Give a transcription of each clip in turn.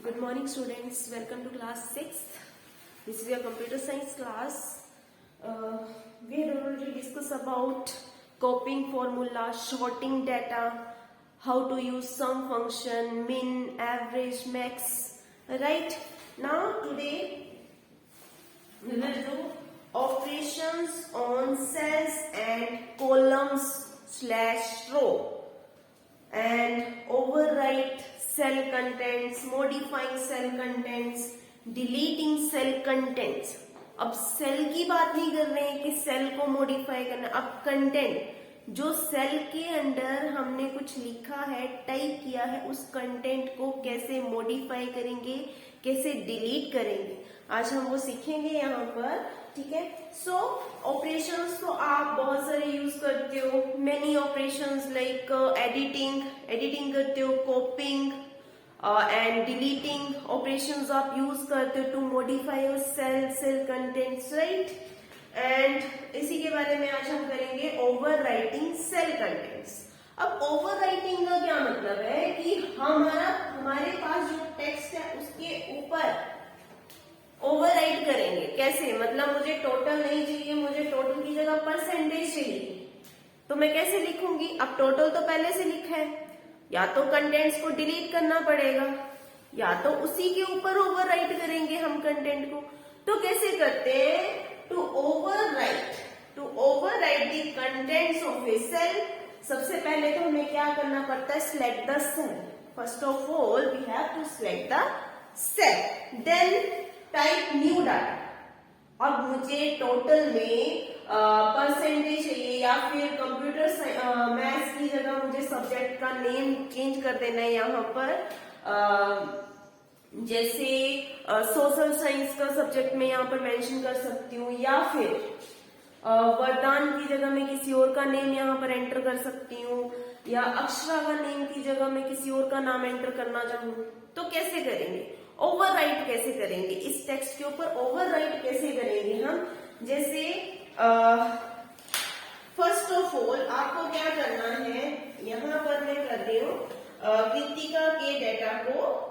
Good morning students, welcome to class 6. This is your computer science class. We had already discussed about copying formula, sorting data, how to use sum function, min, average, max. Right? Now today we will do operations on cells and columns / row and overwrite cell contents, modifying cell contents, deleting cell contents. अब cell की बात नहीं कर रहे हैं कि cell को modify करना, अब कंटेंट जो सेल के अंदर हमने कुछ लिखा है, टाइप किया है, उस कंटेंट को कैसे मॉडिफाई करेंगे, कैसे डिलीट करेंगे, आज हम वो सीखेंगे यहाँ पर. ठीक है. सो ऑपरेशंस तो आप बहुत सारे यूज करते हो. मेनी ऑपरेशंस लाइक एडिटिंग करते हो, कॉपिंग एंड डिलीटिंग ऑपरेशंस आप यूज करते हो to modify your cell contents, right. And इसी के बारे में आज हम करेंगे ओवर राइटिंग सेल कंटेंट्स. अब ओवर राइटिंग का क्या मतलब है कि हमारे पास जो टेक्स्ट है उसके ऊपर ओवरराइट करेंगे. कैसे? मतलब मुझे टोटल नहीं चाहिए, मुझे टोटल की जगह परसेंटेज चाहिए, तो मैं कैसे लिखूंगी? अब टोटल तो पहले से लिखा है, या तो कंटेंट्स को डिलीट करना पड़ेगा या तो उसी के ऊपर ओवरराइट करेंगे हम कंटेंट को. तो कैसे करते हैं? To overwrite the contents of a cell. सबसे पहले तो हमें क्या करना पड़ता है? Select the cell. First of all we have to select the cell, then type new data. अब मुझे टोटल में परसेंटेज चाहिए या फिर कंप्यूटर मैथ्स की जगह मुझे सब्जेक्ट का नेम चेंज कर देना है. यहाँ पर जैसे सोशल साइंस का सब्जेक्ट में यहाँ पर मेंशन कर सकती हूँ, या फिर वरदान की जगह में किसी और का नेम यहाँ पर एंटर कर सकती हूँ, या अक्षरा का नेम की जगह में किसी और का नाम एंटर करना चाहूँ. तो कैसे करेंगे? ओवरराइट कैसे करेंगे? इस टेक्स्ट के ऊपर ओवरराइट कैसे करेंगे हम? जैसे फर्स्ट ऑफ ऑल आपको क्या करना है, यहाँ पर मैं कर रही हूँ कृतिका के डेटा को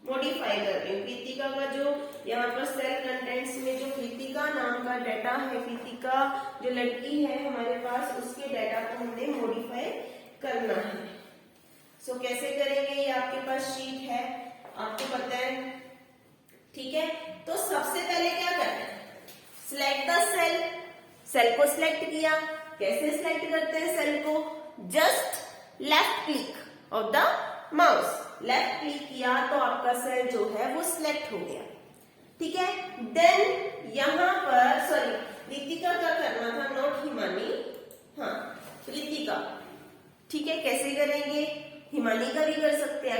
मॉडिफाई कर रही हूँ. कृतिका का जो यहाँ पर सेल कंटेंट्स में जो कृतिका नाम का डाटा है, कृतिका जो लड़की है हमारे पास, उसके डाटा को हमने मॉडिफाई करना है. सो कैसे करेंगे? ये आपके पास शीट है, आपको पता है. ठीक है. तो सबसे पहले क्या करना है? Select the cell. सेल को सिलेक्ट किया. कैसे सिलेक्ट करते हैं सेल को? Just left click of the mouse. Left click किया तो आपका सेल जो है वो सिलेक्ट हो गया. ठीक है. देन यहाँ पर सॉरी कृतिका का करना था, नॉट हिमानी. हाँ, कृतिका. ठीक है. कैसे करेंगे? हिमानी का भी कर सकते हैं,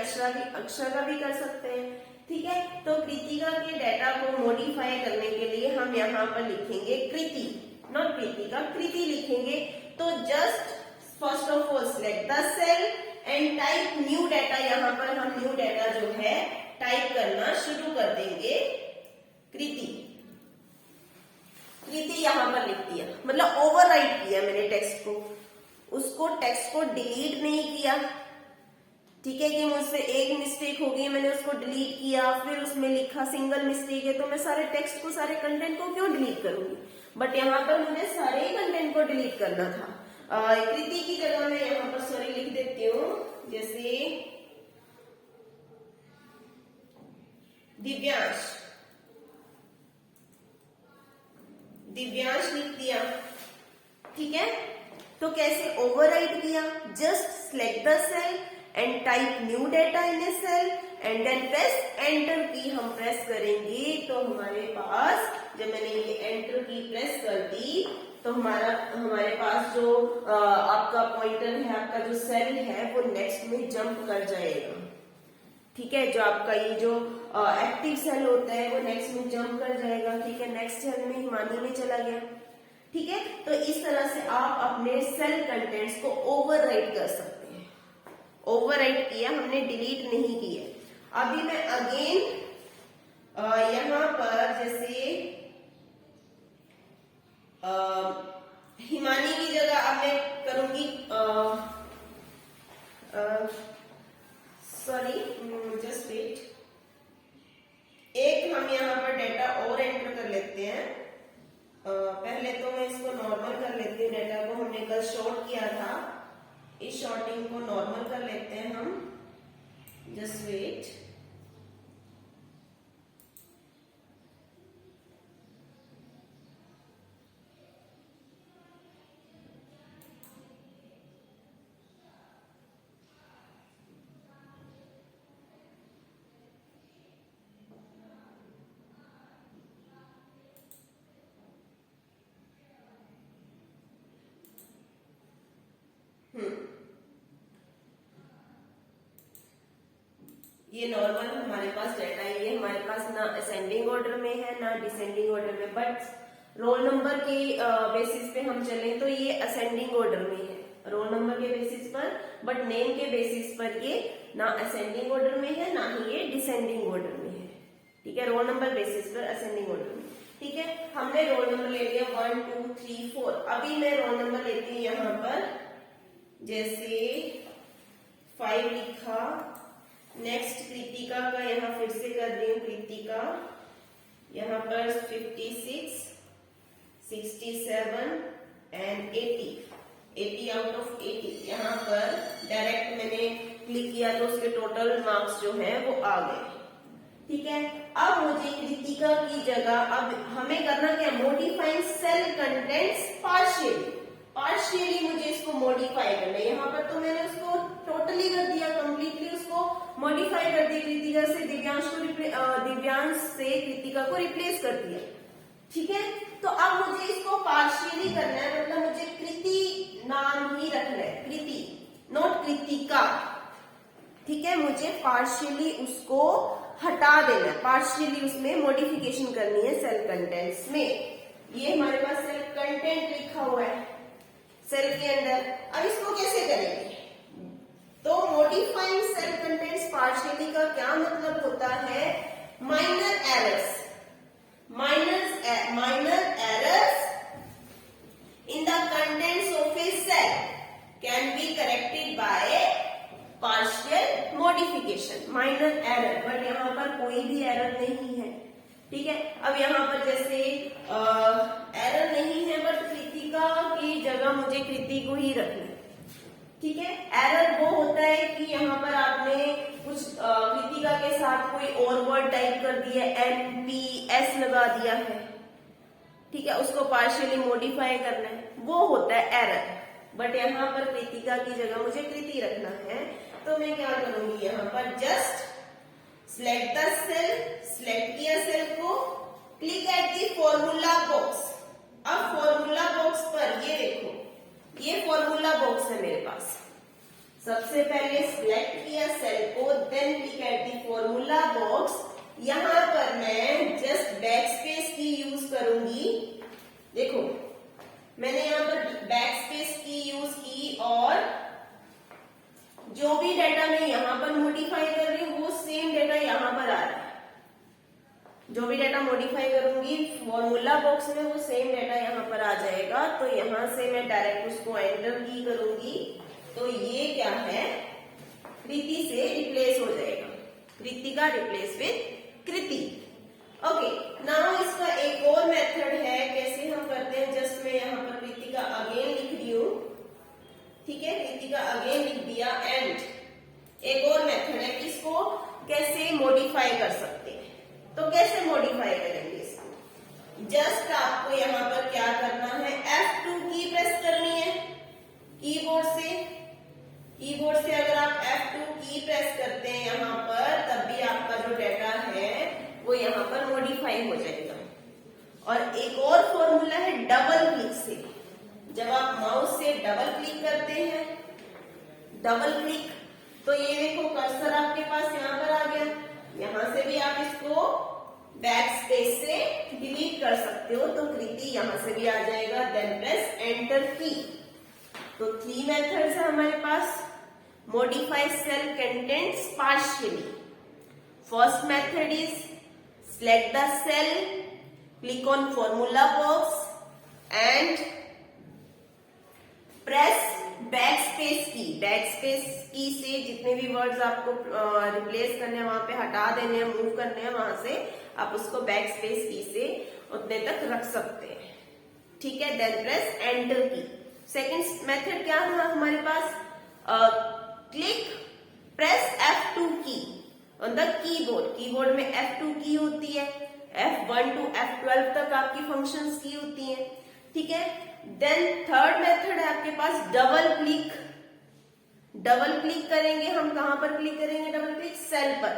अक्षरा का भी कर सकते हैं. ठीक है. तो कृतिका के डाटा को मॉडिफाई करने के लिए हम यहाँ पर लिखेंगे कृति, नॉट कृतिका, कृति लिखेंगे. तो just first of all select the cell and type new data. यहाँ पर हम न्यू डाटा जो है टाइप करना शुरू कर देंगे. कृति यहाँ पर लिख दिया, मतलब ओवरराइट किया मैंने टेक्स्ट को. उसको टेक्स्ट को डिलीट नहीं किया. ठीक है कि मुझसे एक मिस्टेक हो गई, मैंने उसको डिलीट किया, फिर उसमें लिखा सिंगल मिस्टेक है, तो मैं सारे टेक्स्ट को, सारे कंटेंट को क्यों डिलीट करूंगी? बट यहाँ पर मुझे सारे कंटेंट को डिलीट करना था. कृति की जगह मैं यहाँ पर सॉरी लिख देती हूँ, जैसे दिव्यांश लिख दिया. ठीक है. तो कैसे ओवरराइट किया? Just select the cell and type new data in a cell and then press enter key हम प्रेस करेंगे. तो हमारे पास जब मैंने ये एंटर की प्रेस कर दी तो हमारे पास जो आपका पॉइंटर है, आपका जो सेल है वो नेक्स्ट में जंप कर जाएगा. ठीक है. जो आपका ये जो एक्टिव सेल होता है वो नेक्स्ट में जंप कर जाएगा. ठीक है. नेक्स्ट सेल में हिमानी में चला गया. ठीक है. तो इस तरह से आप अपने सेल कंटेंट्स को ओवरराइट कर सकते हैं. ओवरराइट किया हमने, डिलीट नहीं किया. अभी मैं अगेन यहाँ पर जैसे हिमानी की जगह अब मैं करूंगी सॉरी जस्ट वेट. यहाँ पर डेटा और एंटर कर लेते हैं। पहले तो मैं इसको नॉर्मल कर लेती हूँ, डेटा को हमने कल शॉर्ट किया था, इस शॉर्टिंग को नॉर्मल कर लेते हैं हम। Just wait. ये नॉर्मल हमारे पास डाटा है, ये हमारे पास ना असेंडिंग ऑर्डर में है ना डिसेंडिंग ऑर्डर में, बट रोल नंबर के बेसिस पे हम चलें तो ये असेंडिंग ऑर्डर में है, रोल नंबर के बेसिस पर, बट नेम के बेसिस पर ये ना असेंडिंग ऑर्डर में है ना ही ये डिसेंडिंग ऑर्डर में है। ठीक है, रोल नंबर बेसिस पर असेंडिंग ऑर्डर में। ठीक है, हमने रोल नंबर ले लिया 1 2 3 4। अभी मैं रोल नंबर लेती हूँ यहाँ पर, जैसे 5 लिखा। नेक्स्ट कृतिका का यहाँ फिर से कर रही हूँ, कृतिका यहाँ पर 56 67 एंड 80 आउट ऑफ 80। यहाँ पर डायरेक्ट मैंने क्लिक किया तो उसके टोटल मार्क्स जो है वो आ गए। ठीक है, अब मुझे कृतिका की जगह अब हमें करना क्या, मॉडिफाइंग सेल कंटेंट्स पार्शियली मुझे इसको मॉडिफाई करना है। यहाँ पर तो मैंने उसको टोटली कर दिया, कंप्लीटली उसको मॉडिफाई कर दिया, कृतिका से दिव्यांश से कृतिका को रिप्लेस कर दिया। ठीक है, तो अब मुझे इसको पार्शियली करना है, मतलब मुझे कृति नाम ही रखना है, कृति नॉट कृतिका। ठीक है, मुझे पार्शियली उसको हटा देना है, पार्शियली उसमें मॉडिफिकेशन करनी है सेल कंटेंट्स में। ये हमारे पास सेल कंटेंट लिखा हुआ है सेल के अंदर। अब इसको कैसे करेंगे, तो मॉडिफाइंग सेल कंटेंट्स पार्शियली का क्या मतलब होता है, minor errors in the contents of a cell can be corrected by partial modification. Minor error, but यहाँ पर कोई भी एरर नहीं है। ठीक है, अब यहाँ पर जैसे एरर नहीं है, बट कृतिका की जगह मुझे कृति को ही रखना है। ठीक है, एरर वो होता है कि यहाँ पर आपने कुछ कृतिका के साथ कोई और वर्ड टाइप कर दिया, MPS लगा दिया है। ठीक है, उसको पार्शियली मॉडिफाई करना है, वो होता है एरर। बट यहाँ पर कृतिका की जगह मुझे कृति रखना है, तो मैं क्या करूंगी, यहाँ पर just select the cell, select किया सेल को, click at the formula box. अब फॉर्मूला बॉक्स पर ये देखो, ये फॉर्मूला बॉक्स है मेरे पास। सबसे पहले सिलेक्ट किया सेल को, then click at the formula box. यहाँ पर मैं जस्ट बैकस्पेस की यूज करूंगी। देखो मैंने यहाँ पर बैकस्पेस की यूज की, और जो भी डाटा मैं यहाँ पर मॉडिफाई कर रही हूँ वो सेम डाटा यहाँ पर आ रहा है। जो भी डाटा मॉडिफाई करूंगी फॉर्मूला बॉक्स में, वो सेम डाटा यहाँ पर आ जाएगा। तो यहाँ से मैं डायरेक्ट उसको एंटर की करूंगी, तो ये क्या है, कृति से रिप्लेस हो जाएगा, Kritika replace with Kriti. Okay, now इसका एक और मेथड है, कैसे हम करते हैं। जस्ट मैं यहाँ पर कृतिका अगेन लिख रही हूँ। ठीक है, कृतिका अगेन लिख दिया, एंड एक और मेथड है, इसको कैसे मॉडिफाई कर सकते हैं। तो कैसे मॉडिफाई करेंगे इसको, जस्ट आपको यहाँ पर क्या करना है, F2 की प्रेस करनी है कीबोर्ड से। कीबोर्ड से अगर आप F2 की प्रेस करते हैं यहाँ पर, तब भी आपका जो डाटा है वो यहाँ पर मॉडिफाई हो जाएगा। और एक और फॉर्मूला है डबल क्लिक से। जब आप माउस से डबल क्लिक करते हैं, डबल क्लिक, तो ये देखो कर्सर आपके पास यहाँ पर आ गया। यहाँ से भी आप इसको बैक स्पेस से डिलीट कर सकते हो, तो कृति यहाँ से भी आ जाएगा। देन प्रेस एंटर की। तो 3 मेथड्स है हमारे पास, modify cell contents partially. First method is select the cell, click on formula box and press backspace की। backspace की से जितने भी वर्ड्स आपको रिप्लेस करने हैं, वहां पे हटा देने हैं, मूव करने हैं, वहां से आप उसको बैक स्पेस की से उतने तक रख सकते हैं, ठीक है। देन प्रेस एंटर की। सेकेंड मेथड क्या था हमारे पास, क्लिक प्रेस F2 की ऑन द कीबोर्ड। कीबोर्ड में F2 की होती है, F1 to F12 तक आपकी फंक्शंस की होती हैं, ठीक है। देन थर्ड मेथड है आपके पास डबल क्लिक। डबल क्लिक करेंगे हम, कहां पर क्लिक करेंगे डबल क्लिक, सेल पर,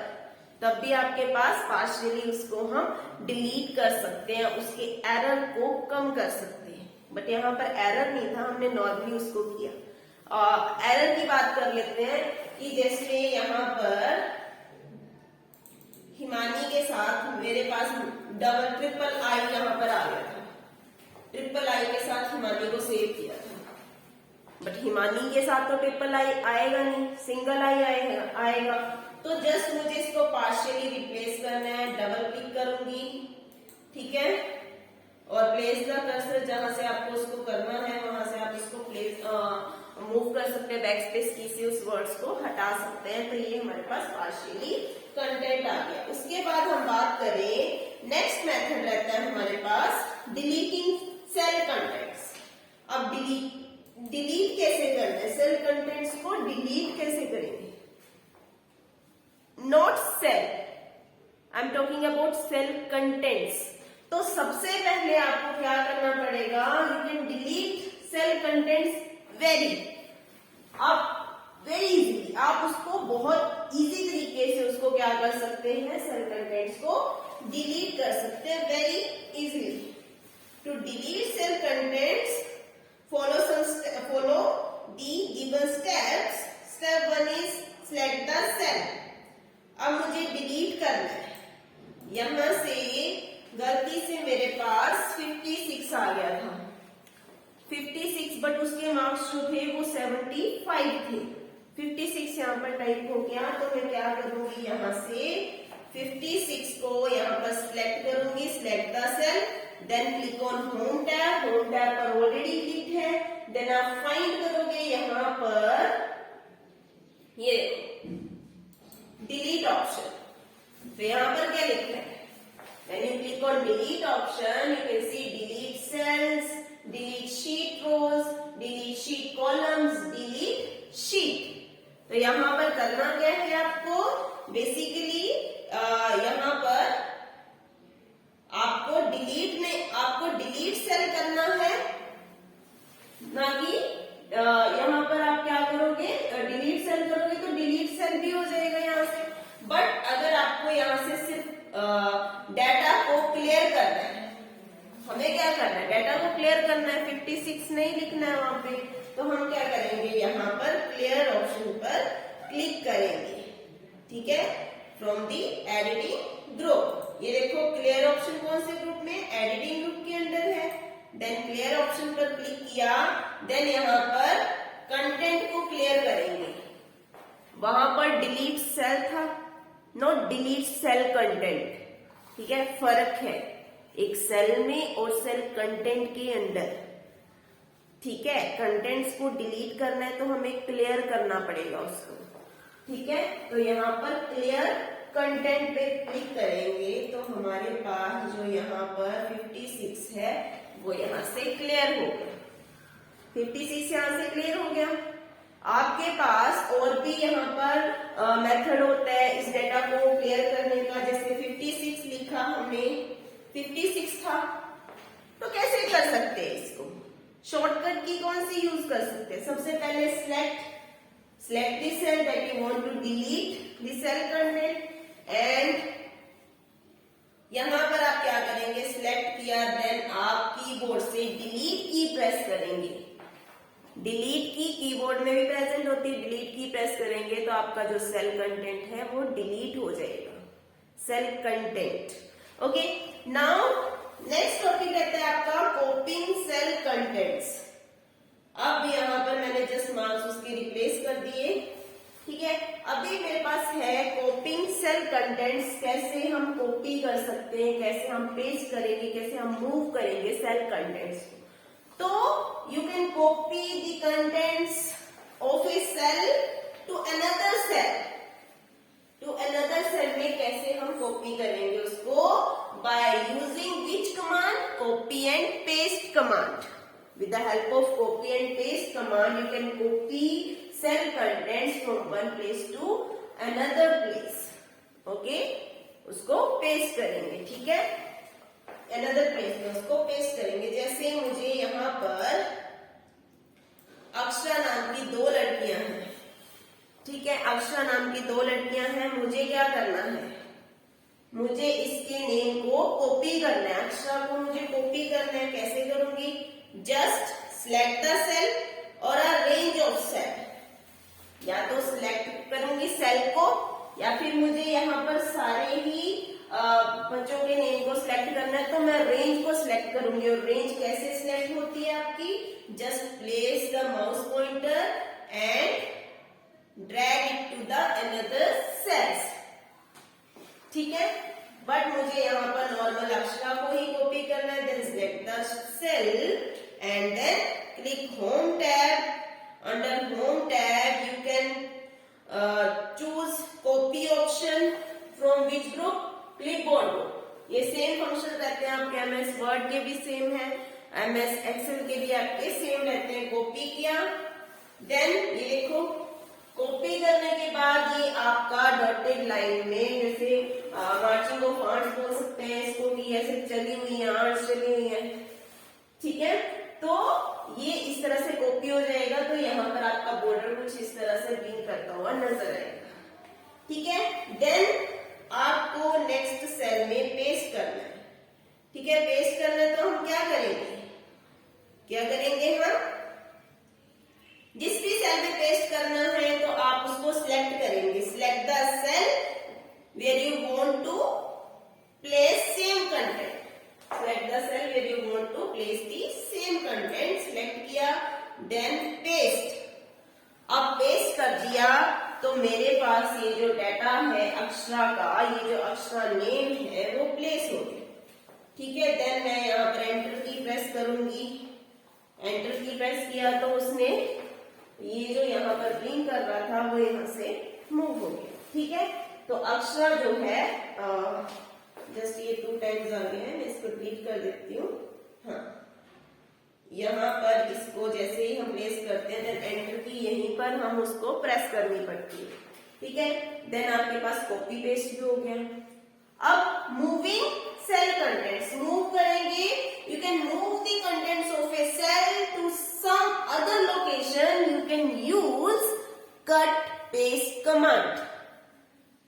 तब भी आपके पास पार्शियली उसको हम डिलीट कर सकते हैं, उसके एरर को कम कर सकते हैं। बट यहाँ पर एरर नहीं था, हमने नॉर्मली उसको किया। एरर की बात कर लेते हैं कि जैसे यहाँ पर हिमानी के साथ मेरे पास डबल ट्रिपल आई यहाँ पर आ गया था, ट्रिपल आई के साथ हिमानी को सेव किया था, बट हिमानी के साथ तो ट्रिपल आई आएगा नहीं, सिंगल आई आएगा। तो जस्ट मुझे इसको पार्शियली रिप्लेस करना है, डबल क्लिक करूंगी, ठीक है, और प्लेस द कर्सर, जहां से आपको उसको करना है वहां से आप इसको प्लेस मूव कर सकते हैं, बैक स्पेस की से उस वर्ड्स को हटा सकते हैं। तो ये हमारे पास पार्शियली कंटेंट आ गया। उसके बाद हम बात करें, नेक्स्ट मेथड रहता है हमारे पास डिलीटिंग सेल कंटेंट्स। अब डिलीट कैसे करना है, सेल कंटेंट्स को डिलीट कैसे करेंगे, not cell, I am talking about cell contents. तो सबसे पहले आपको क्या करना पड़ेगा, you can delete cell contents very easily. आप उसको बहुत इजी तरीके से उसको क्या कर सकते हैं, सेल कंटेंट्स को डिलीट कर सकते हैं very easily. To delete cell contents follow the given steps. Step 1 is select the cell. अब मुझे डिलीट करना है, यहां से गलती से मेरे पास 56 आ गया था, 56, बट उसके मार्क्स जो थे वो 75 थे। 56 यहाँ पर टाइप हो गया, तो मैं क्या करूंगी, यहां से 56 को यहाँ पर सिलेक्ट करूंगी, select the cell, then click on home tab. Home tab पर ऑलरेडी क्लिक है। देन आप फाइंड करोगे यहां पर ये डिलीट ऑप्शन, तो यहां पर क्या लिखा है, when you click on delete option you can see delete cells, delete sheet rows, delete sheet columns, delete sheet। तो यहां पर करना क्या है आपको, बेसिकली यहां पर आपको डिलीट सेल करना है, ना कि यहां पर आप क्या करोगे, डिलीट सेल करोगे तो डिलीट सेल भी हो जाएगा यहां से। बट अगर आपको यहां से सिर्फ डाटा को क्लियर करना है, हमें क्या करना है, डाटा को क्लियर करना है, 56 नहीं लिखना है वहां पे, तो हम क्या करेंगे, यहां पर क्लियर ऑप्शन पर क्लिक करेंगे, ठीक है, फ्रॉम दी एडिटिंग ग्रुप। ये देखो क्लियर ऑप्शन कौन से ग्रुप में, एडिटिंग ग्रुप के अंदर है। देन क्लियर ऑप्शन पर क्लिक किया, देन यहाँ पर कंटेंट को क्लियर करेंगे। वहां पर डिलीट सेल था, नॉट डिलीट सेल कंटेंट, ठीक है, फर्क है एक सेल में और सेल कंटेंट के अंदर, ठीक है। कंटेंट्स को डिलीट करना है तो हमें क्लियर करना पड़ेगा उसको, ठीक है। तो यहाँ पर क्लियर कंटेंट पे क्लिक करेंगे तो हमारे पास जो यहाँ पर 56 है वो यहाँ से क्लियर हो गया, 56 यहाँ से क्लियर हो गया। आपके पास और भी यहाँ पर मेथड होता है इस डेटा को क्लियर करने का, जैसे 56 लिखा हमने, 56 था, तो कैसे कर सकते हैं इसको, शॉर्टकट की कौन सी यूज कर सकते हैं, सबसे पहले select the cell that you want to delete the cell content, and यहां पर आप क्या करेंगे, सिलेक्ट किया, देन आप कीबोर्ड से डिलीट की प्रेस करेंगे। डिलीट की कीबोर्ड में भी प्रेजेंट होती है, डिलीट की प्रेस करेंगे तो आपका जो सेल कंटेंट है वो डिलीट हो जाएगा, cell content. Okay, now next topic रहता है आपका कॉपिंग सेल कंटेंट्स। अब यहाँ पर मैंने जस्ट मार्क्स उसके रिप्लेस कर दिए, ठीक है। अभी मेरे पास है कॉपिंग सेल कंटेंट्स, कैसे हम कॉपी कर सकते हैं, कैसे हम पेस्ट करेंगे, कैसे हम मूव करेंगे सेल कंटेंट्स को। तो you can copy the contents of a cell to another cell, to another cell में कैसे हम कॉपी करेंगे उसको, by using which command, copy and paste command. With the help of copy and paste command, you can copy cell contents from one place to another place. Okay? उसको paste करेंगे, ठीक है, another place में उसको paste करेंगे. जैसे मुझे यहाँ पर अक्षरा नाम की 2 लड़कियां हैं, ठीक है, अक्षरा नाम की 2 लड़कियां हैं. मुझे क्या करना है, मुझे इसके नेम को कॉपी करना है. अक्षरा को मुझे कॉपी करना है. कैसे करूंगी, जस्ट सिलेक्ट द सेल और अ रेंज ऑफ सेल. या तो सिलेक्ट करूंगी सेल को, या फिर मुझे यहाँ पर सारे ही बच्चों के नेम को सिलेक्ट करना है तो मैं रेंज को सिलेक्ट करूंगी. और रेंज कैसे सिलेक्ट होती है आपकी, just place the mouse pointer and drag it to the another cells, ठीक है. बट मुझे यहाँ पर नॉर्मल अक्षरा को ही कॉपी करना है. Then select the cell and then click home tab. Under home tab you can choose copy option from which group, clipboard group. ये same function रहते हैं आपके MS वर्ड के भी सेम है, MS एक्सेल के भी आपके सेम रहते हैं. कॉपी किया, देन ये देखो कॉपी करने के बाद ये आपका डॉटेड लाइन में, जैसे मार्चिंग ऑफ आर्ट्स बोल सकते हैं इसको, भी ऐसे चली हुई है, आर्ट्स चली हुई है, ठीक है. तो ये इस तरह से कॉपी हो जाएगा. तो यहाँ पर आपका बॉर्डर कुछ इस तरह से ब्लिंक करता हुआ नजर आएगा, ठीक है. देन आपको नेक्स्ट सेल में पेस्ट करना है, ठीक है. पेस्ट करना है तो हम क्या करेंगे, हम जिस भी सेल में पेस्ट करना है तो आप उसको सिलेक्ट करेंगे. Select the cell where you want to place same content. Select the cell where you want to place the same content. Select किया, then paste. अब पेस्ट कर दिया तो मेरे पास ये जो डाटा है अक्षरा का, ये जो अक्षरा नेम है वो प्लेस हो गया, ठीक है. देन मैं यहाँ पर एंटर की प्रेस करूंगी. एंटर की प्रेस किया तो उसने ये जो यहाँ पर ब्लिंक कर रहा था वो यहाँ से मूव हो गया, ठीक है. तो अक्षरा जो है जस्ट ये 2 टाइम्स आ गए हैं, मैं इसको डिलीट कर देती हूँ. हाँ, यहाँ पर इसको जैसे ही हम प्लेस करते हैं देन एंटर की यहीं पर हम उसको प्रेस करनी पड़ती है, ठीक है. देन आपके पास कॉपी पेस्ट भी हो गया. अब मूविंग सेल कंटेंट्स मूव करेंगे. You can move the contents of a cell to some other location. You can use cut paste command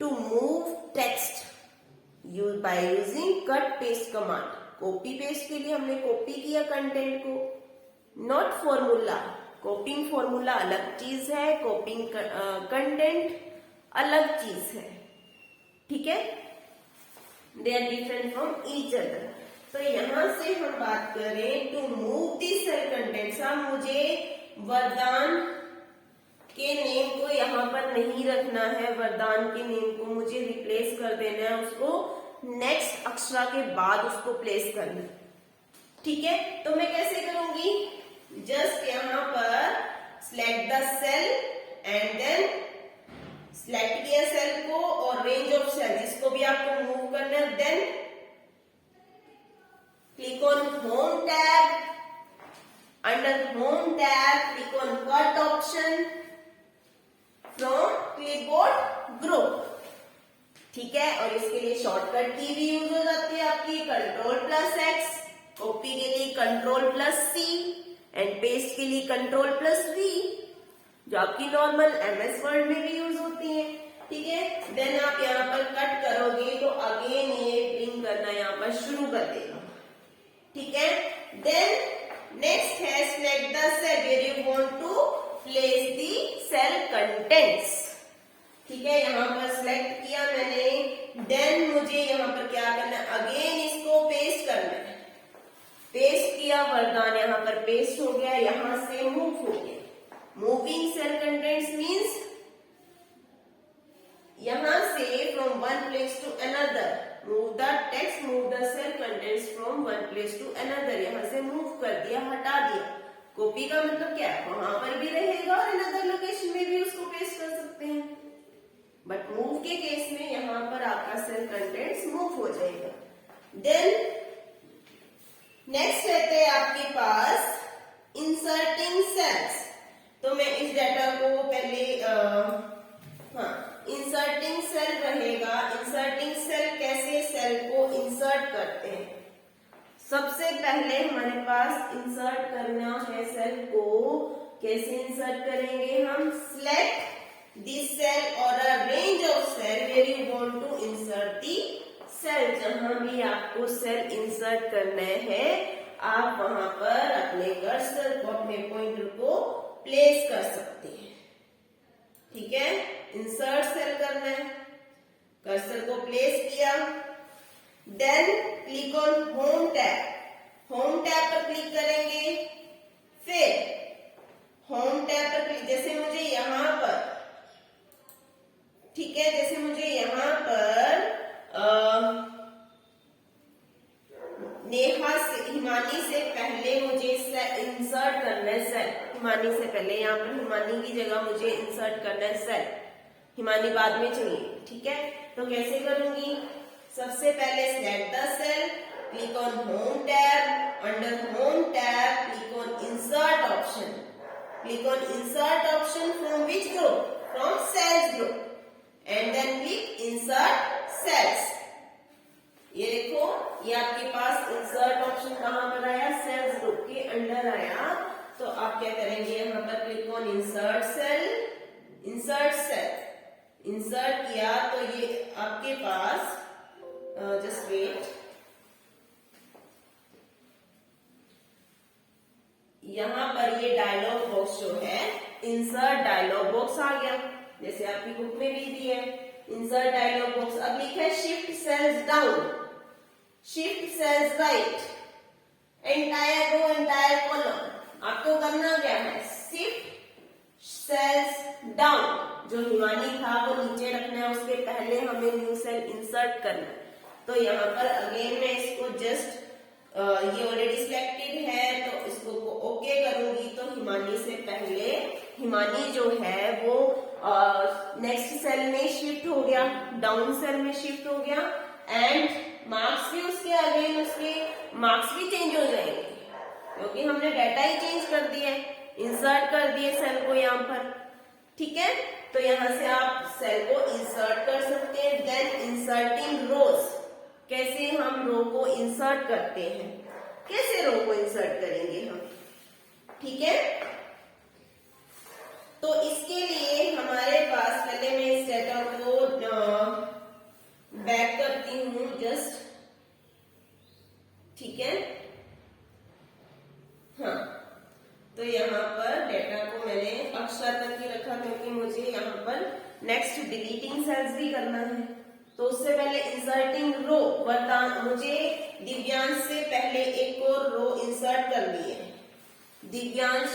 to move text by using cut paste command. Copy paste के लिए हमने copy किया content को, not formula. कॉपिंग formula अलग चीज है, कॉपिंग content अलग चीज है, ठीक है. They are different from each other. तो यहां से हम बात करें to move the cell contents. अब मुझे वरदान के नेम को यहाँ पर नहीं रखना है. वरदान के नेम को मुझे रिप्लेस कर देना है, उसको नेक्स्ट अक्षरा के बाद उसको प्लेस करना, ठीक है. तो मैं कैसे करूंगी, जस्ट यहाँ पर select the cell and then select किया सेल को और रेंज ऑफ सेल जिसको भी आपको मूव करना है. Then click on home tab. Under home tab click on cut option from clipboard group, ठीक है. और इसके लिए शॉर्टकट की भी यूज हो जाती है आपकी, Ctrl+X. कॉपी के लिए Ctrl+C एंड पेस्ट के लिए Ctrl+V, जो आपकी नॉर्मल MS वर्ड में भी यूज होती है, ठीक है. देन आप यहाँ पर कट करोगे तो अगेन ये ब्लिंक करना यहाँ पर शुरू कर देगा, ठीक है. देन नेक्स्ट है select the cell where you want to place the cell contents, ठीक है. यहाँ पर सिलेक्ट किया मैंने. देन मुझे यहाँ पर क्या करना है, अगेन इसको पेस्ट करना है. पेस्ट किया, वरदान यहाँ पर पेस्ट हो गया, यहाँ से मूव हो गया. मूविंग सेल कंटेंट्स मीन्स यहाँ से from one place to another. Move the text, move the cell contents from one place to another. यहाँ से मूव कर दिया, हटा दिया. कॉपी का मतलब क्या है, वहां पर भी रहेगा और अनदर लोकेशन में भी उसको पेस्ट कर सकते हैं, बट मूव के केस में यहाँ पर आपका सेल कंटेंट्स मूव हो जाएगा। देन नेक्स्ट रहते हैं आपके पास इंसर्टिंग सेल्स। तो मैं इस डाटा को पहले इंसर्टिंग सेल रहेगा। इंसर्टिंग सेल कैसे सेल को इंसर्ट करते हैं? सबसे पहले हमारे पास इंसर्ट करना है सेल को। कैसे इंसर्ट करेंगे हम? सिलेक्ट दिस सेल और a range of cell where you want to insert the cell. जहां भी आपको सेल इंसर्ट करना है आप वहां पर अपने कर्सर को, अपने पॉइंटर को प्लेस कर सकते हैं। ठीक है, इंसर्ट सेल करना है, कर्सर को प्लेस किया। Then click on home tab. Home tab पर क्लिक करेंगे। फिर होम टैब पर क्लिक, जैसे मुझे यहां पर, ठीक है, जैसे मुझे यहां पर नेहा से, हिमानी से पहले मुझे इंसर्ट करना है सेल। हिमानी से पहले, यहाँ पर हिमानी की जगह मुझे इंसर्ट करना है सेल। हिमानी बाद में चाहिए। ठीक है, तो कैसे करूंगी? सबसे पहले select the cell, click on home tab, under home tab click on insert option. Click on insert option from which group? From cells group, and then click insert cells. ये देखो, ये आपके पास इंसर्ट ऑप्शन कहां पर आया? Sales group के under आया। तो आप क्या करेंगे? यहाँ पर click on insert cell, insert cell. Insert किया तो ये आपके पास, जस्ट वेट, यहां पर ये डायलॉग बॉक्स जो है, इंसर्ट डायलॉग बॉक्स आ गया, जैसे आपकी बुक में भी दी है इंसर्ट डायलॉग बॉक्स। अब लिखा है shift cells down, shift cells right, entire row, entire column. आपको करना क्या है? Shift cells down. जो हिमानी था वो नीचे रखना है, उसके पहले हमें न्यू सेल इंसर्ट करना है। तो यहाँ पर अगेन मैं इसको जस्ट, ये ऑलरेडी सिलेक्टेड है तो इसको ओके करूंगी। तो हिमानी से पहले हिमानी जो है वो नेक्स्ट सेल में शिफ्ट हो गया, डाउन सेल में शिफ्ट हो गया, एंड मार्क्स भी उसके अगेन, उसके मार्क्स भी चेंज हो जाएंगे क्योंकि हमने डाटा ही चेंज कर दिया है, इंसर्ट कर दिए सेल को यहाँ पर। ठीक है, तो यहां से आप सेल को इंसर्ट कर सकते हैं। देन इंसर्टिंग रोज, कैसे हम रो को इंसर्ट करते हैं? कैसे रो को इंसर्ट करेंगे हम? ठीक है, तो इसके लिए हमारे पास, पहले मैं इस डाटा को बैक करती हूं जस्ट। ठीक है, हाँ, तो यहाँ पर डेटा को मैंने अक्षर तक ही रखा क्योंकि मुझे यहाँ पर नेक्स्ट डिलीटिंग सेल्स भी करना है। तो उससे पहले इंसर्टिंग रो, वरदान मुझे दिव्यांश से पहले एक और रो इंसर्ट करनी है। दिव्यांश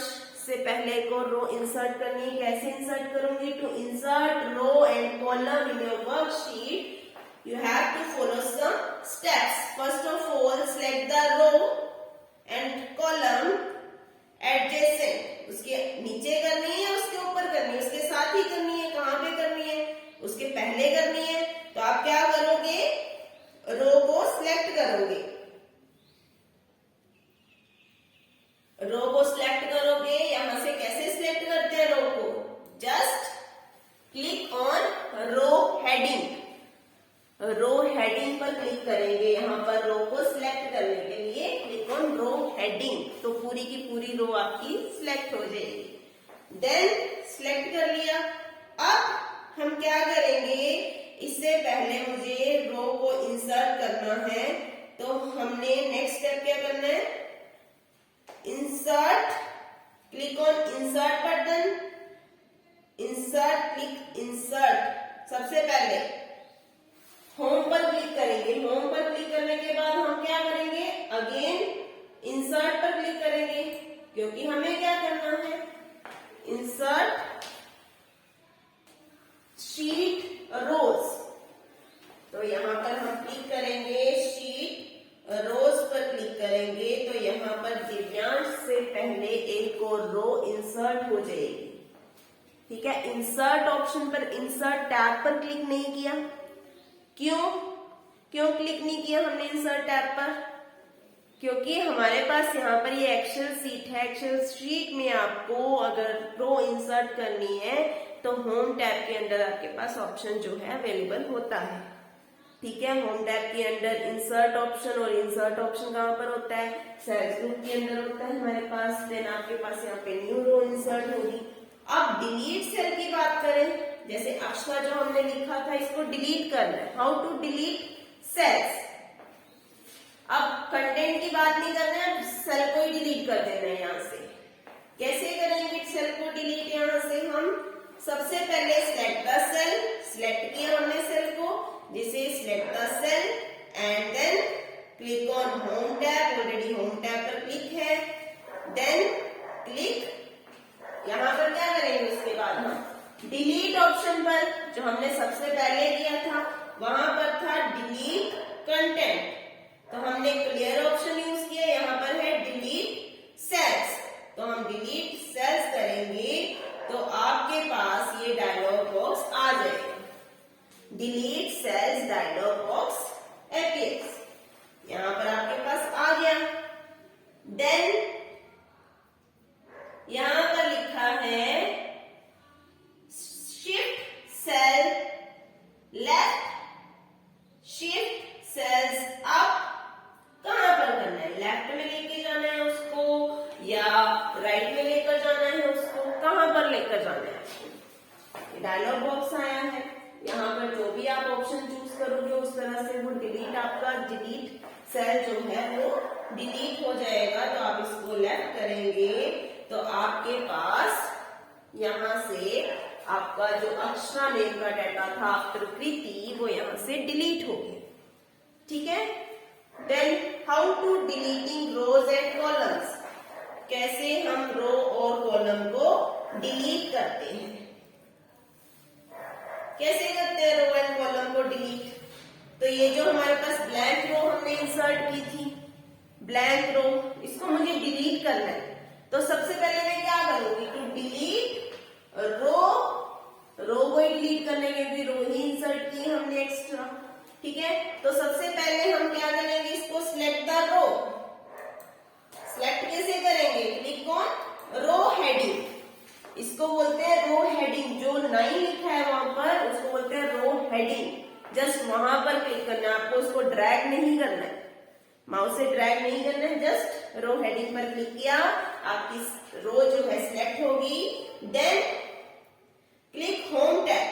से पहले एक और रो इंसर्ट करनी है। कैसे इंसर्ट करूंगी? To insert row and column in your worksheet you have to follow some steps. First of all, select the row and column adjacent. उसके नीचे करनी है, उसके ऊपर करनी है, उसके साथ ही करनी है। कहां पे करनी है? उसके पहले करनी है। तो आप क्या करोगे? रो को सिलेक्ट करोगे, रो को सिलेक्ट करोगे। यहां से कैसे सिलेक्ट करते हैं रो को? Just click on row heading, row heading पर क्लिक करेंगे। यहाँ पर रो को सिलेक्ट करने के लिए क्लिक ऑन रो हेडिंग, तो पूरी की पूरी रो आपकी सिलेक्ट हो जाएगी। देन सिलेक्ट कर लिया। अब हम क्या करेंगे? इससे पहले मुझे रो को इंसर्ट करना है, तो हमने नेक्स्ट स्टेप क्या करना है? Insert, click on insert button, insert, click insert. सबसे पहले होम पर क्लिक करेंगे। होम पर क्लिक करने के बाद हम क्या करेंगे? अगेन इंसर्ट पर क्लिक करेंगे क्योंकि हमें क्या करना है? इंसर्ट शीट रोज। तो यहाँ पर हम क्लिक करेंगे, शीट रोज पर क्लिक करेंगे तो यहाँ पर दिव्यांश से पहले एक और रो इंसर्ट हो जाएगी। ठीक है, इंसर्ट ऑप्शन पर, इंसर्ट टैब पर क्लिक नहीं किया। क्यों क्लिक नहीं किया हमने इंसर्ट टैब पर? क्योंकि हमारे पास यहाँ पर ये एक्सेल सीट है। एक्सेल शीट में आपको अगर रो इंसर्ट करनी है तो होम टैब के अंदर आपके पास ऑप्शन जो है अवेलेबल होता है। ठीक है, होम टैब के अंदर इंसर्ट ऑप्शन, और इंसर्ट ऑप्शन कहाँ पर होता है? सेल्स ग्रुप के अंदर होता है हमारे पास। देन आपके पास यहाँ पे न्यू रो इंसर्ट होगी। अब डिलीट सेल की बात करें, जैसे अक्षरा जो हमने लिखा था इसको डिलीट करना है। How to delete cells? अब कंटेंट की बात नहीं करना है, सेल को ही डिलीट कर देना है यहाँ से। कैसे करेंगे सेल को डिलीट? यहाँ से हम सबसे पहले सिलेक्ट द सेल, सिलेक्ट किया हमने सेल को, जिसे select the cell and then click on home tab. Already home tab पर क्लिक है। देन क्लिक, यहाँ पर क्या करेंगे उसके बाद हम डिलीट ऑप्शन पर, जो हमने सबसे पहले किया था वहां पर था डिलीट कंटेंट, तो हमने क्लियर ऑप्शन यूज किया। यहाँ पर है डिलीट सेल्स, तो हम डिलीट सेल्स करेंगे तो आपके पास ये डायलॉग बॉक्स आ जाएगा। Delete cells dialog box appears, यहाँ पर आपके पास आ गया। देन यहाँ पर लिखा है shift cell left, shift cells up. कहां पर करना है? लेफ्ट में लेके जाना है उसको या राइट में लेकर जाना है उसको? कहां पर लेकर जाना है? डायलॉग बॉक्स आया है, यहाँ पर जो भी आप ऑप्शन चूज करोगे उस तरह से वो डिलीट, आपका डिलीट सेल जो है वो डिलीट हो जाएगा। तो आप इसको लेफ्ट करेंगे तो आपके पास यहाँ से आपका जो अक्षरा नेम का डाटा था आफ्टर कृति वो यहाँ से डिलीट हो गया। ठीक है, then how to deleting rows and columns? कैसे हम रो और कॉलम को डिलीट करते हैं? कैसे करते हैं रो एंड कॉलम को डिलीट? तो ये जो हमारे पास ब्लैंक रो हमने इंसर्ट की थी, ब्लैंक रो, इसको मुझे डिलीट करना है। तो सबसे पहले मैं क्या करूंगी? टू डिलीट रो को ही डिलीट करने के लिए रो ही इंसर्ट की हमने एक्स्ट्रा। ठीक है, तो सबसे पहले हम क्या करेंगे? इसको सिलेक्ट द रो। सिलेक्ट कैसे करेंगे? क्लिक ऑन रो हेडिंग, इसको बोलते हैं रो हेडिंग। जो 9 लिखा है वहां पर उसको बोलते हैं रो हेडिंग। जस्ट वहां पर क्लिक करना है आपको, उसको ड्रैग नहीं करना है, माउस से ड्रैग नहीं करना है, जस्ट रो हेडिंग पर क्लिक किया, आपकी रो जो है सिलेक्ट होगी। Then click home tab,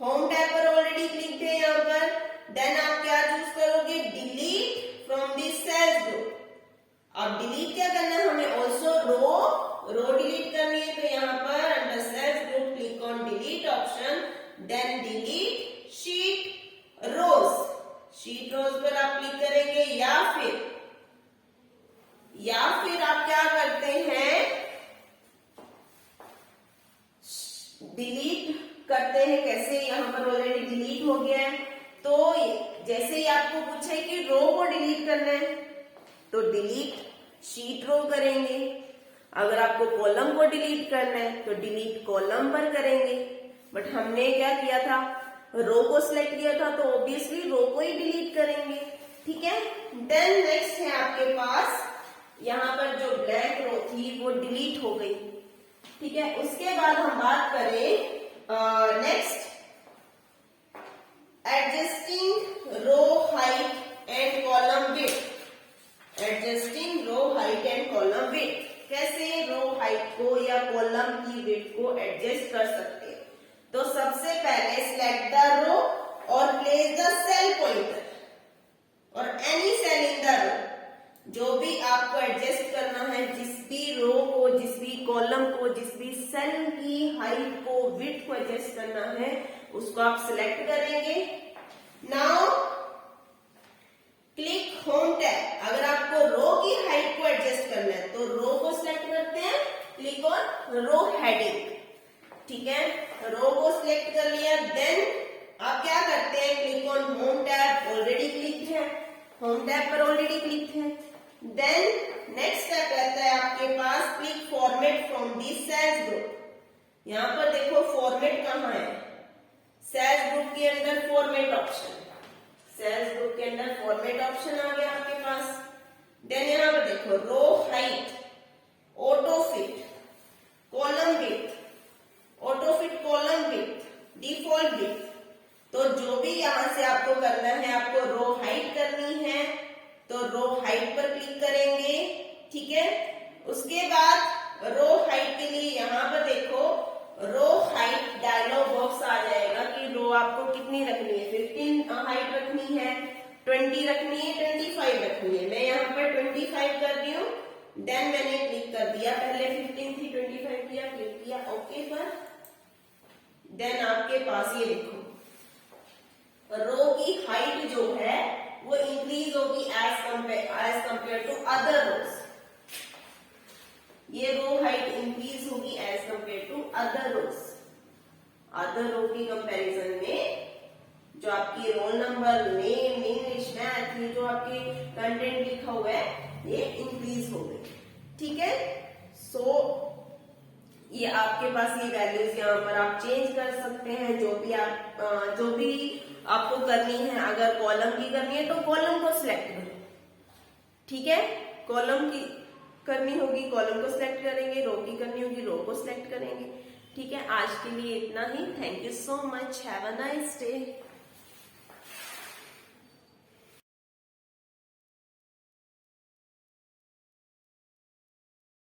home tab पर ऑलरेडी क्लिक है यहाँ पर। देन आप क्या चूज करोगे? Delete from this cells group. अब डिलीट क्या करना है हमें? ऑल्सो रो डिलीट करनी है, तो यहाँ पर under cells group click on delete option, then delete sheet rows. Sheet rows पर आप क्लिक करेंगे, या फिर आप क्या करते हैं? डिलीट करते हैं। कैसे? यहाँ पर ऑलरेडी डिलीट हो गया है, तो जैसे ही आपको पूछे कि रो को डिलीट करना है तो डिलीट शीट रो करेंगे। अगर आपको कॉलम को डिलीट करना है तो डिलीट कॉलम पर करेंगे। बट हमने क्या किया था? रो को सिलेक्ट किया था, तो ऑब्वियसली रो को ही डिलीट करेंगे। ठीक है, देन नेक्स्ट है आपके पास यहाँ पर जो ब्लैंक रो थी वो डिलीट हो गई। ठीक है, उसके बाद हम बात करें next adjusting row height and column width. Adjusting row height and column width, कैसे रो हाइट को या कॉलम की विड्थ को एडजस्ट कर सकते हैं? तो सबसे पहले सिलेक्ट द रो और प्लेस द सेल पॉइंटर और any cell in the row. जो भी आपको एडजस्ट करना है, जिस भी रो को, जिस भी कॉलम को, जिस भी सेल की हाइट को, विड्थ को एडजस्ट करना है, उसको आप सिलेक्ट करेंगे। Now click home tab. अगर आपको रो की हाइट को एडजस्ट करना है तो रो को सिलेक्ट करते हैं, क्लिक ऑन रो हेडिंग। ठीक है, रो को सिलेक्ट कर लिया। देन आप क्या करते हैं? Click on home tab, already click है, होम टैब पर ऑलरेडी क्लिक है। देन नेक्स्ट स्टेप रहता है आपके पास click format from this cells group. यहाँ पर देखो फॉर्मेट कहाँ है, सेल्स ग्रुप के अंदर फॉर्मेट ऑप्शन, सेल्स ग्रुप के अंदर फॉर्मेट ऑप्शन आ गया आपके पास। देन यहाँ पर देखो row height, auto fit, column width, auto fit column width, default width. तो जो भी यहां से आपको करना है, आपको रो हाइट करनी है तो रो हाइट पर क्लिक करेंगे, ठीक है। उसके बाद रो हाइट के लिए यहाँ पर देखो रो हाइट डायलॉग बॉक्स आ जाएगा कि रो आपको कितनी रखनी है, 15 हाइट रखनी है, 20 रखनी है, 25 रखनी है। मैं यहाँ पर 25 कर रही हूँ। देन मैंने क्लिक कर दिया, पहले 15 थी 25 किया, क्लिक किया ओके पर। देन आपके पास ये देखो रो की हाइट जो है वो इंक्रीज होगी as compare to other rows. ये रो हाइट इंक्रीज होगी as compare to other rows. Other row की कंपैरिजन में जो आपकी roll number, name, English, math, ये जो आपके कंटेंट लिखा हुआ है ये इंक्रीज हो गई, ठीक है। सो ये आपके पास ये वैल्यूज यहाँ पर आप चेंज कर सकते हैं, जो भी आपको करनी है। अगर कॉलम की करनी है तो कॉलम को सिलेक्ट करो, ठीक है। कॉलम की करनी होगी कॉलम को सिलेक्ट करेंगे, रो की करनी होगी रो को सिलेक्ट करेंगे, ठीक है। आज के लिए इतना ही। Thank you so much, have a nice day.